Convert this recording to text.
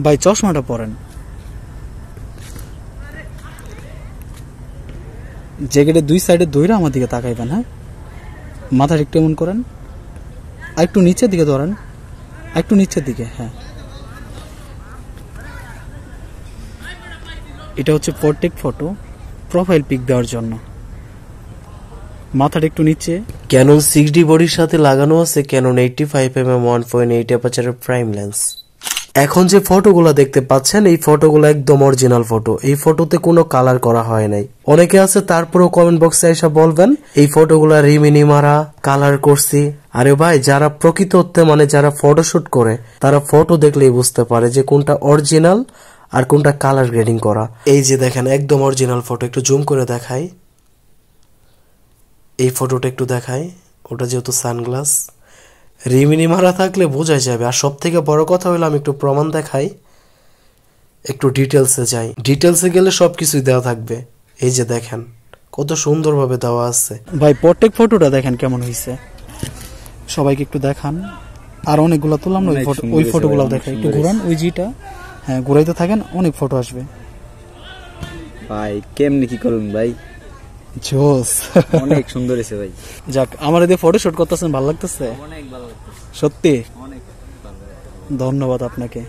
ভাই চশমাটা পরেন। জ্যাকেটের দুই সাইডে দইরা আমার দিকে তাকাইবেন। হ্যাঁ, মাথাটা একটু এমন করেন, আর একটু নিচের দিকে ধরেন, একটু নিচের দিকে। হ্যাঁ, এটা হচ্ছে পোর্ট্রেট ফটো, প্রোফাইল পিক দেওয়ার জন্য। মাথাটা একটু নিচে। ক্যানন 6D বডির সাথে লাগানো আছে ক্যানন 85mm 1.8 অ্যাপারচারের প্রাইম লেন্স। এখন যে ফটোগুলো দেখতে পাচ্ছেন এই ফটোগুলো একদম অরিজিনাল ফটো। এই ফটোতে কোনো কালার করা হয় নাই। অনেকে আছে তারপরেও কমেন্ট বক্সে এসে বলবেন এই ফটোগুলা রিমিনি মারা, কালার করছি। আরে ভাই, যারা প্রকৃত অর্থে মানে যারা ফটোশুট করে তারা ফটো দেখলেই বুঝতে পারে যে কোনটা অরিজিনাল আর কোনটা কালার গ্রেডিং করা। এই যে দেখেন একদম অরিজিনাল ফটো। একটু জুম করে দেখাই, এই ফটোটা একটু দেখাই। ওটা যেহেতু সানগ্লাস, রিমিনি মারা থাকলে বোঝা যাবে। আর সব থেকে বড় কথা হলো আমি একটু প্রমাণ দেখাই, একটু ডিটেলসে যাই। ডিটেলসে গেলে সবকিছুই দেওয়া থাকবে। এই যে দেখেন কত সুন্দরভাবে দেওয়া আছে। ভাই প্রত্যেক ফটোটা দেখেন কেমন হয়েছে, সবাইকে একটু দেখান। আর অনেকগুলো তুললাম না, ওই ফটোগুলো দেখাই। একটু ঘুরান ওই জিটা। হ্যাঁ, ঘুরাইতে থাকেন, অনেক ফটো আসবে। ভাই কেমনি কি করুন ভাই, জোস, অনেক সুন্দর হয়েছে ভাই। যাক, আমার এদের ফটো শুট করতেছেন, ভালো লাগতেছে অনেক ভালো লাগতেছে সত্যি। অনেক ধন্যবাদ আপনাকে।